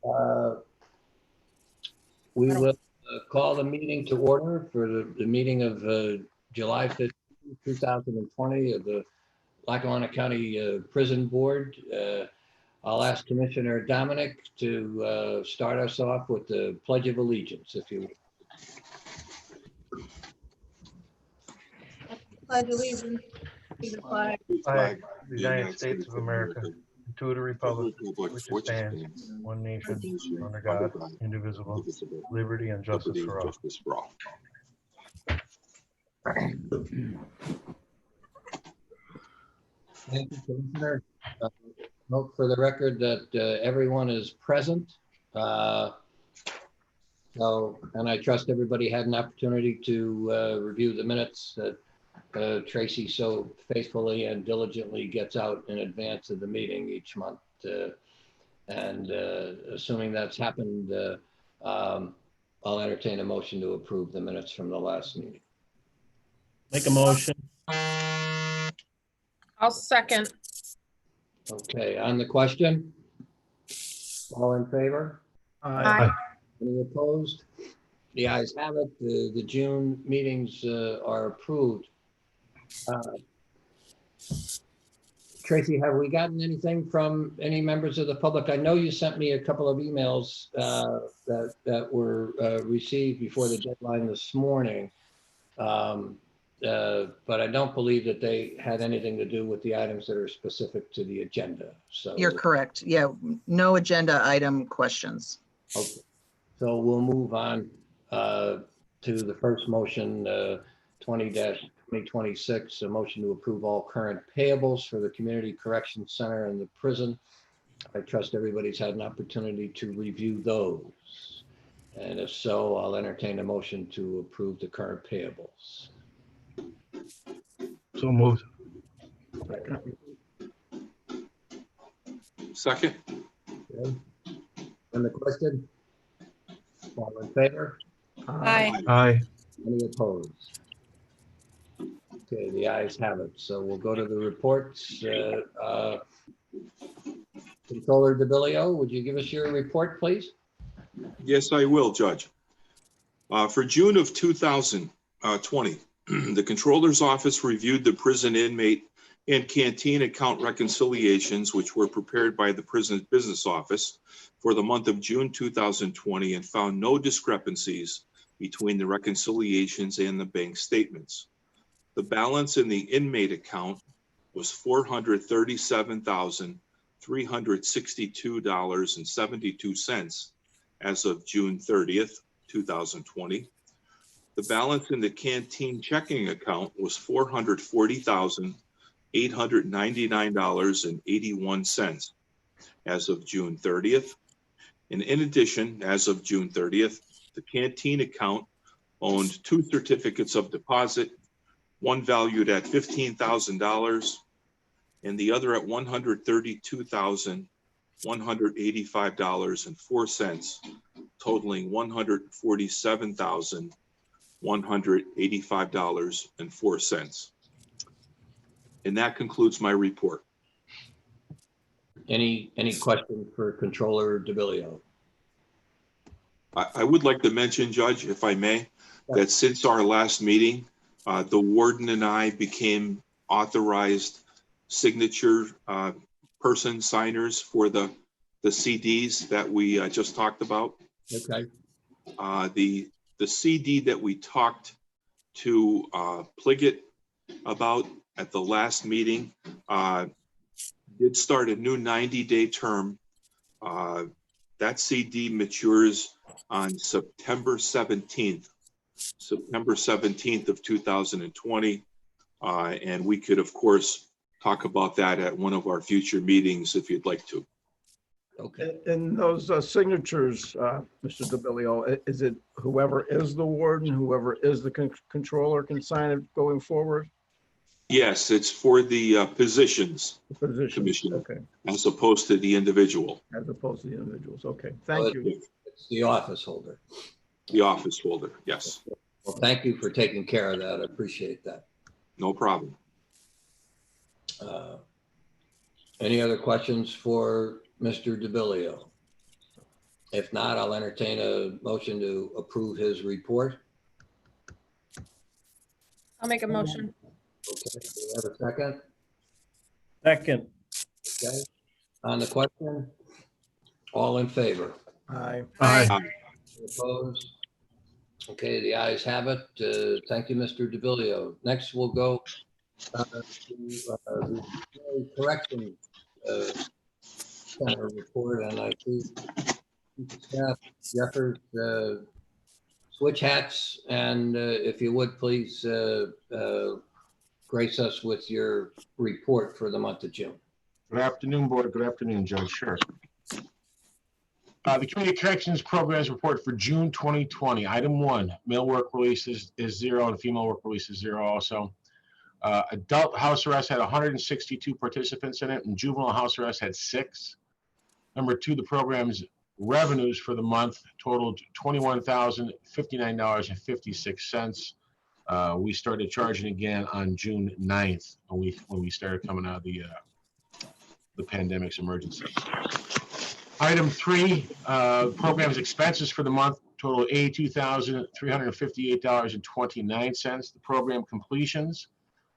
Uh, We will call the meeting to order for the meeting of July 15, 2020 of the Lackawanna County Prison Board. I'll ask Commissioner Dominic to start us off with the Pledge of Allegiance, if you will. Pledge allegiance to the flag of the United States of America, and to the republic which stands one nation under God, indivisible, liberty and justice for all. Thank you, Commissioner. Note for the record that everyone is present. And I trust everybody had an opportunity to review the minutes that Tracy so faithfully and diligently gets out in advance of the meeting each month. And assuming that's happened, I'll entertain a motion to approve the minutes from the last meeting. Make a motion. I'll second. Okay, on the question? All in favor? Aye. Any opposed? The ayes have it. The June meetings are approved. Tracy, have we gotten anything from any members of the public? I know you sent me a couple of emails that were received before the deadline this morning. But I don't believe that they had anything to do with the items that are specific to the agenda. So you're correct. Yeah, no agenda item questions. okay. So we'll move on to the first motion, 20-2026, a motion to approve all current payables for the Community Corrections Center and the prison. I trust everybody's had an opportunity to review those. And if so, I'll entertain a motion to approve the current payables. So moved. Second. Okay. On the question? All in favor? Aye. Aye. Any opposed? Okay, the ayes have it. So we'll go to the reports. Controller DeBillio, would you give us your report, please? Yes, I will, Judge. For June of 2020, the Controller's Office reviewed the prison inmate and canteen account reconciliations, which were prepared by the Prison Business Office for the month of June 2020, and found no discrepancies between the reconciliations and the bank statements. The balance in the inmate account was $437,362.72 as of June 30th, 2020. The balance in the canteen checking account was $440,899.81 as of June 30th. And in addition, as of June 30th, the canteen account owned 2 certificates of deposit, one valued at $15,000 and the other at $132,185.04, totaling $147,185.04. And that concludes my report. Any questions for Controller DeBillio? I would like to mention, Judge, if I may, that since our last meeting, the warden and I became authorized signature person signers for the CDs that we just talked about. Okay. The CD that we talked to Pliggett about at the last meeting did start a new 90-day term. That CD matures on September 17th of 2020. And we could, of course, talk about that at one of our future meetings if you'd like to. Okay. And those signatures, Mr. DeBillio, is it whoever is the warden, whoever is the controller can sign it going forward? Yes, it's for the positions, The position. Commissioner, Okay, as opposed to the individual, as opposed to the individuals. Okay, thank you. It's the office holder. the office holder. Yes, Well, thank you for taking care of that. I appreciate that. no problem. Any other questions for Mr. DeBillio? If not, I'll entertain a motion to approve his report. I'll make a motion. Okay, do we have a second? second, Okay. On the question, all in favor? Aye. Aye. Opposed? Okay, the ayes have it. Thank you, Mr. DeBillio. Next, we'll go to the correction center report, and I see staff Jeffers switch hats, and if you would, please grace us with your report for the month of June. Good afternoon, Board. Good afternoon, Judge. Sure. The Community Corrections Programs Report for June 2020. Item 1, male work release is 0 and female work release is 0 also. Adult house arrest had 162 participants in it, and juvenile house arrest had 6. Number 2, the program's revenues for the month totaled $21,059.56. We started charging again on June 9th when we started coming out of the pandemic's emergency. Item 3, program's expenses for the month total $82,358.29. The program completions,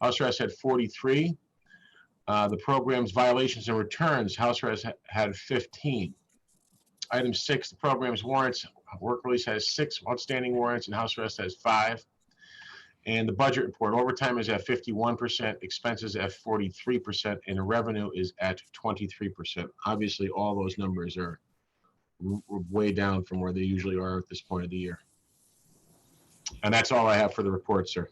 house arrest had 43. The program's violations and returns, house arrest had 15. Item 6, the program's warrants, work release has 6 outstanding warrants and house arrest has 5. And the budget report, overtime is at 51%, expenses at 43%, and the revenue is at 23%. Obviously, all those numbers are way down from where they usually are at this point of the year. And that's all I have for the report, sir.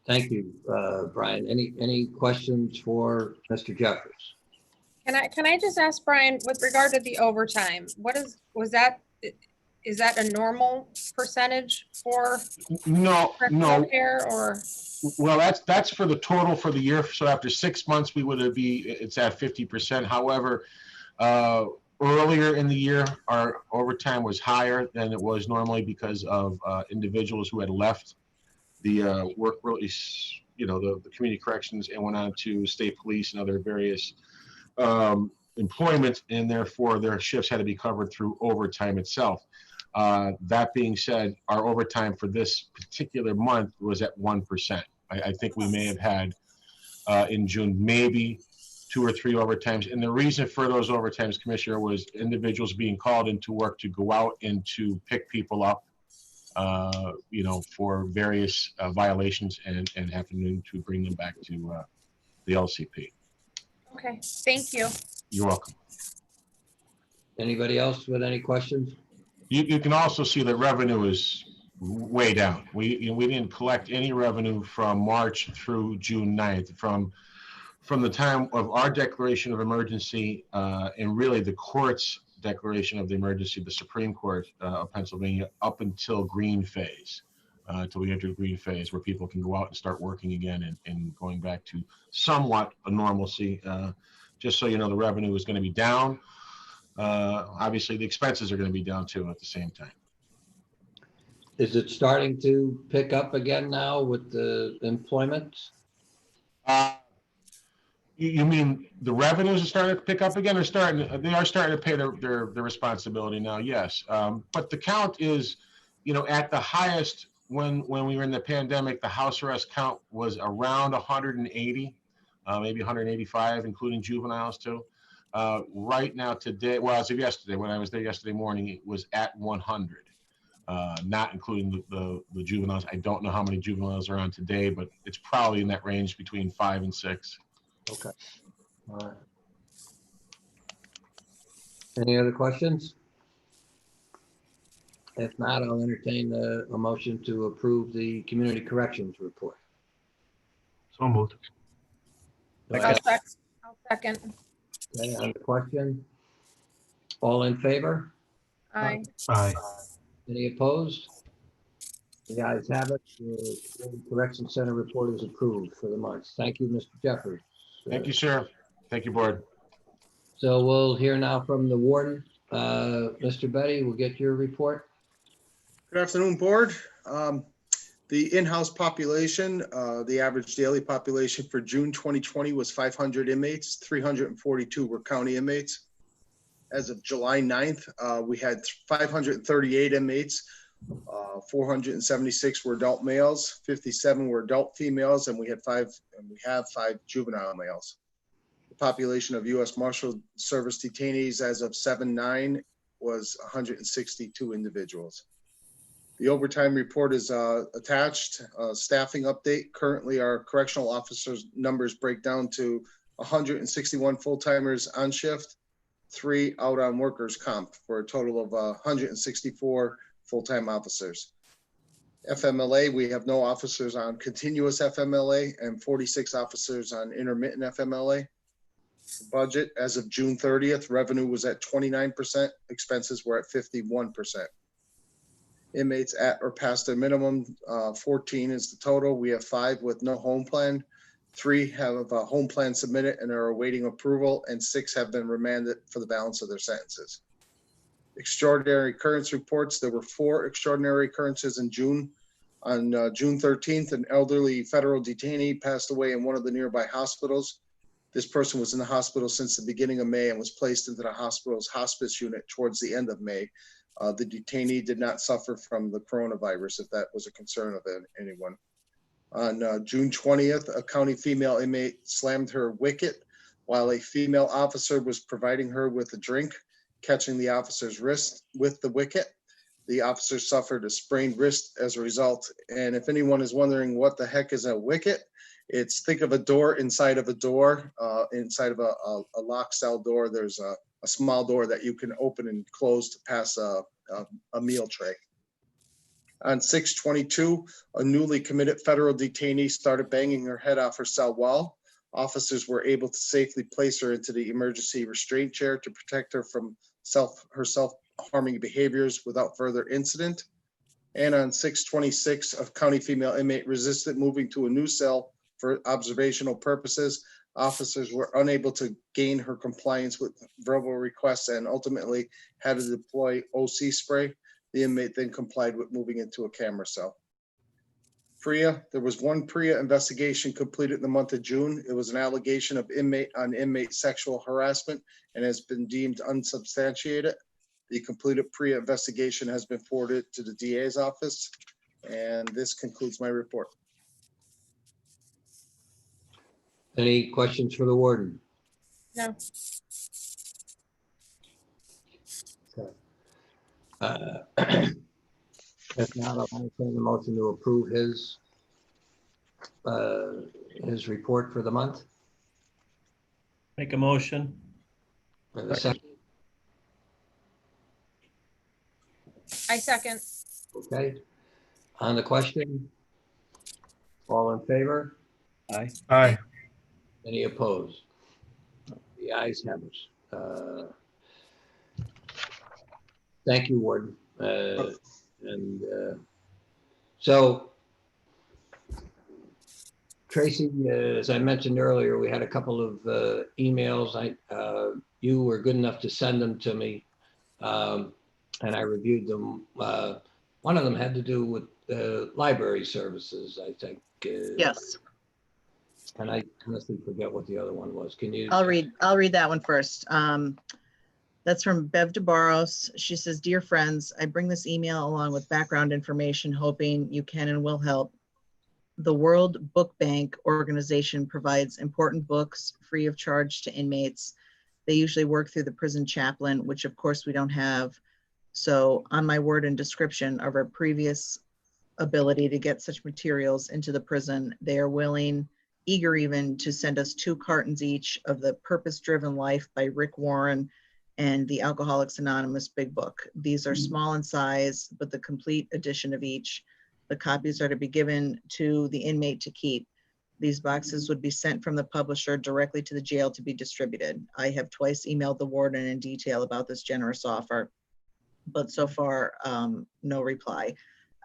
Thank you, Brian. Any questions for Mr. Jeffers? Can I just ask Brian, with regard to the overtime, is that a normal percentage for No. correctional care, or? Well, that's for the total for the year. So after 6 months, it's at 50%. However, earlier in the year, our overtime was higher than it was normally because of individuals who had left the work release, the community corrections, and went on to state police and other various employment, and therefore their shifts had to be covered through overtime itself. That being said, our overtime for this particular month was at 1%. I think we may have had in June maybe 2 or 3 overtimes. And the reason for those overtimes, Commissioner, was individuals being called into work to go out and to pick people up, for various violations and having to bring them back to the LCP. Okay, thank you. You're welcome. Anybody else with any questions? You can also see that revenue is way down. We didn't collect any revenue from March through June 9th. From the time of our declaration of emergency and really the court's declaration of the emergency, the Supreme Court of Pennsylvania, up until green phase, until we enter green phase, where people can go out and start working again and going back to somewhat a normalcy. Just so you know, the revenue is going to be down. Obviously, the expenses are going to be down too at the same time. Is it starting to pick up again now with the employment? You mean the revenues are starting to pick up again, or they are starting to pay their responsibility now? Yes, but the count is, at the highest when we were in the pandemic, the house arrest count was around 180, maybe 185, including juveniles too. Right now, today, well, as of yesterday, when I was there yesterday morning, it was at 100, not including the juveniles. I don't know how many juveniles are on today, but it's probably in that range between 5 and 6. Okay. All right. Any other questions? If not, I'll entertain a motion to approve the community corrections report. So moved. I'll second. Okay, on the question, all in favor? Aye. Aye. Any opposed? The ayes have it. The Community Correction Center report is approved for the month. Thank you, Mr. Jeffers. Thank you, sir. Thank you, Board. So we'll hear now from the warden. Mr. Betty, we'll get your report. Good afternoon, Board. The in-house population, the average daily population for June 2020 was 500 inmates. 342 were county inmates. As of July 9th, we had 538 inmates. 476 were adult males, 57 were adult females, and we have five juvenile males. The population of U.S. Marshal Service detainees as of 7/9 was 162 individuals. The overtime report is attached. Staffing update. Currently, our correctional officers numbers break down to 161 full-timers on shift, 3 out on workers' comp, for a total of 164 full-time officers. FMLA, we have no officers on continuous FMLA and 46 officers on intermittent FMLA. Budget as of June 30th, revenue was at 29%, expenses were at 51%. Inmates at or past their minimum, 14 is the total. We have 5 with no home plan. 3 have a home plan submitted and are awaiting approval, and 6 have been remanded for the balance of their sentences. Extraordinary occurrence reports. There were 4 extraordinary occurrences in June. On June 13th, an elderly federal detainee passed away in one of the nearby hospitals. This person was in the hospital since the beginning of May and was placed into the hospital's hospice unit towards the end of May. The detainee did not suffer from the coronavirus, if that was a concern of anyone. On June 20th, a county female inmate slammed her wicket while a female officer was providing her with a drink, catching the officer's wrist with the wicket. The officer suffered a sprained wrist as a result. And if anyone is wondering what the heck is a wicket, it's, think of a door inside of a door, inside of a lock cell door. There's a small door that you can open and close to pass a meal tray. On 6/22, a newly committed federal detainee started banging her head off her cell wall. Officers were able to safely place her into the emergency restraint chair to protect her from her self-harming behaviors without further incident. And on 6/26, a county female inmate resisted moving to a new cell for observational purposes. Officers were unable to gain her compliance with verbal requests and ultimately had to deploy OC spray. The inmate then complied with moving into a camera cell. PREA, there was 1 PREA investigation completed in the month of June. It was an allegation of inmate sexual harassment and has been deemed unsubstantiated. The completed PREA investigation has been forwarded to the DA's office. And this concludes my report. Any questions for the warden? No. If not, I'll entertain the motion to approve his report for the month. Make a motion. And a second. I second. Okay. On the question? All in favor? Aye. Aye. Any opposed? The ayes have it. Thank you, Warden. So, Tracy, as I mentioned earlier, we had a couple of emails. You were good enough to send them to me, and I reviewed them. One of them had to do with library services, I think. Yes, And I honestly forget what the other one was. Can you? I'll read that one first. That's from Bev DeBarros. She says, "Dear friends, I bring this email along with background information, hoping you can and will help. The World Book Bank organization provides important books free of charge to inmates. They usually work through the prison chaplain, which of course we don't have. So on my word and description of our previous ability to get such materials into the prison, they are willing, eager even, to send us 2 cartons each of the Purpose Driven Life by Rick Warren and the Alcoholics Anonymous Big Book. These are small in size, but the complete edition of each. The copies are to be given to the inmate to keep. These boxes would be sent from the publisher directly to the jail to be distributed. I have twice emailed the warden in detail about this generous offer, but so far, no reply.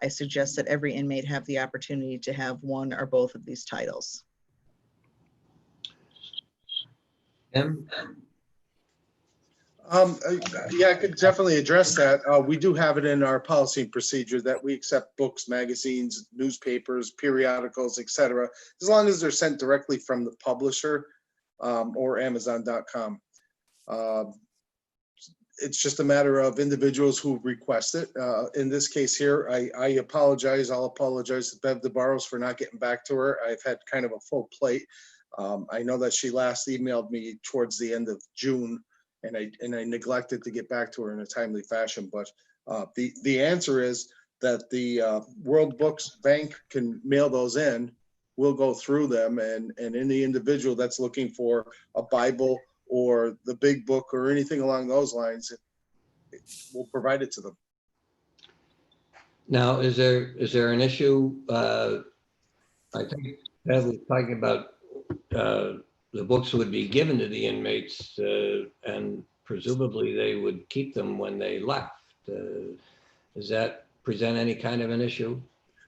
I suggest that every inmate have the opportunity to have one or both of these titles." Tim? Yeah, I could definitely address that. We do have it in our policy and procedure that we accept books, magazines, newspapers, periodicals, etc., as long as they're sent directly from the publisher or Amazon.com. it's just a matter of individuals who request it. In this case here, I apologize. I'll apologize to Bev DeBarros for not getting back to her. I've had kind of a full plate. I know that she last emailed me towards the end of June, and I neglected to get back to her in a timely fashion. But the answer is that the World Books Bank can mail those in. We'll go through them, and any individual that's looking for a Bible or the big book or anything along those lines, we'll provide it to them. Now, is there an issue? I think Bev was talking about the books would be given to the inmates, and presumably they would keep them when they left. Does that present any kind of an issue?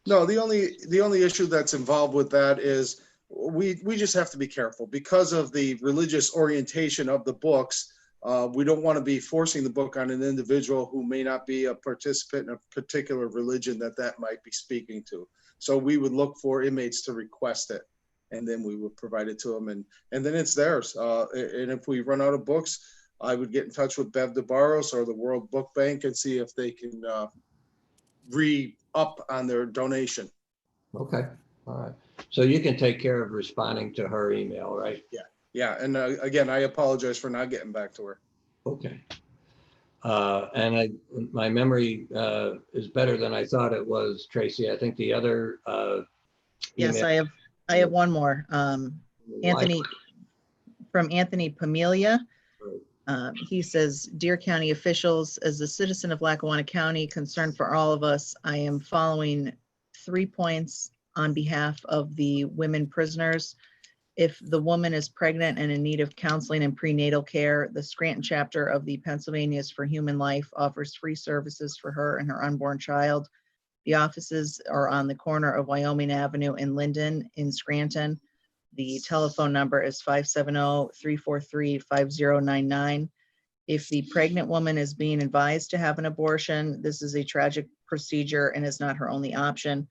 No, the only issue that's involved with that is we just have to be careful because of the religious orientation of the books. We don't want to be forcing the book on an individual who may not be a participant in a particular religion that might be speaking to. So we would look for inmates to request it, and then we would provide it to them, and then it's theirs. And if we run out of books, I would get in touch with Bev DeBarros or the World Book Bank and see if they can re-up on their donation. Okay, all right. So you can take care of responding to her email, right? Yeah, and again, I apologize for not getting back to her. Okay. And my memory is better than I thought it was, Tracy. I think the other Yes, email- I have one more. Anthony, from Anthony Pamelia. He says, "Dear County officials, as a citizen of Lackawanna County, concerned for all of us, I am following 3 points on behalf of the women prisoners. If the woman is pregnant and in need of counseling and prenatal care, the Scranton chapter of the Pennsylvanians for Human Life offers free services for her and her unborn child. The offices are on the corner of Wyoming Avenue and Linden in Scranton. The telephone number is 570-343-5099. If the pregnant woman is being advised to have an abortion, this is a tragic procedure and is not her only option.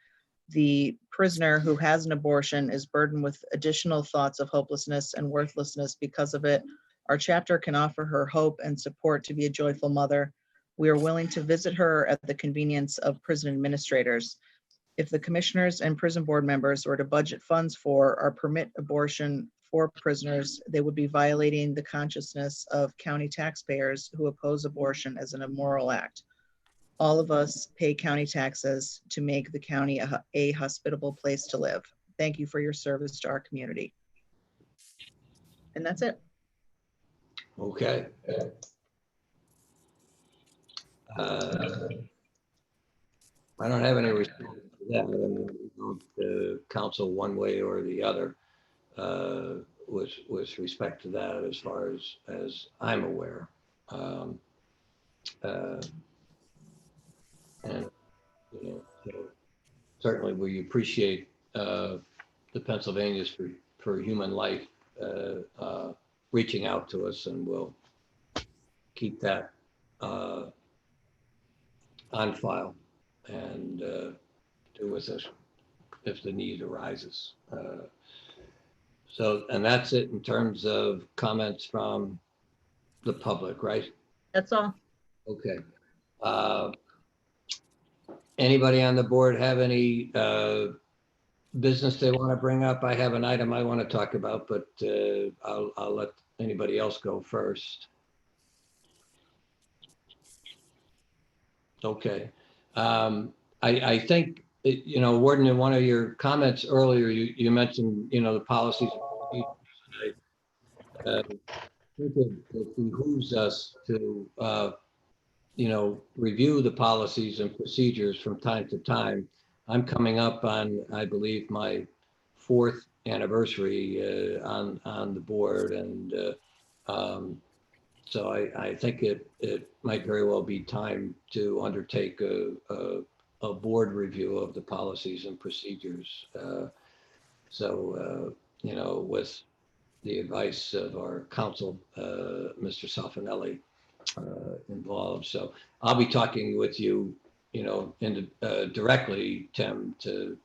The prisoner who has an abortion is burdened with additional thoughts of hopelessness and worthlessness because of it. Our chapter can offer her hope and support to be a joyful mother. We are willing to visit her at the convenience of prison administrators. If the commissioners and prison board members were to budget funds for or permit abortion for prisoners, they would be violating the consciousness of county taxpayers who oppose abortion as an immoral act. All of us pay county taxes to make the county a hospitable place to live. Thank you for your service to our community." And that's it. Okay. I don't have any response to that. I mean, we don't counsel one way or the other with respect to that, as far as I'm aware. And so certainly we appreciate the Pennsylvanians for Human Life reaching out to us, and we'll keep that on file and do with us if the need arises. So, and that's it in terms of comments from the public, right? That's all. Okay. Anybody on the board have any business they want to bring up? I have an item I want to talk about, but I'll let anybody else go first. Okay. I think, Warden, in one of your comments earlier, you mentioned, the policies. I think it behooves us to, review the policies and procedures from time to time. I'm coming up on, I believe, my 4th anniversary on the board, and so I think it might very well be time to undertake a board review of the policies and procedures. With the advice of our counsel, Mr. Soffinelli, involved. So I'll be talking with you, directly, Tim, to,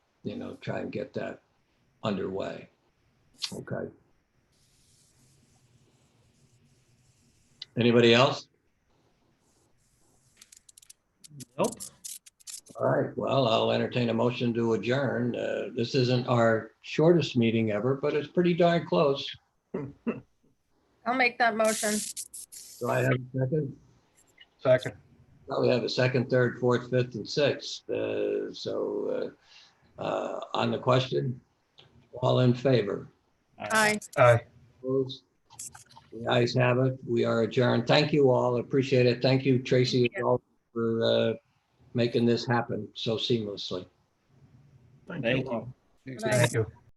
try and get that underway. Okay. Anybody else? Nope. All right, well, I'll entertain a motion to adjourn. This isn't our shortest meeting ever, but it's pretty darn close. I'll make that motion. Do I have a second? Second. Well, we have a second, third, fourth, fifth, and sixth. On the question, all in favor? Aye. Aye. Opposed? The ayes have it. We are adjourned. Thank you all. Appreciate it. Thank you, Tracy, for making this happen so seamlessly. Thank Thank you you. all. Good Thank you.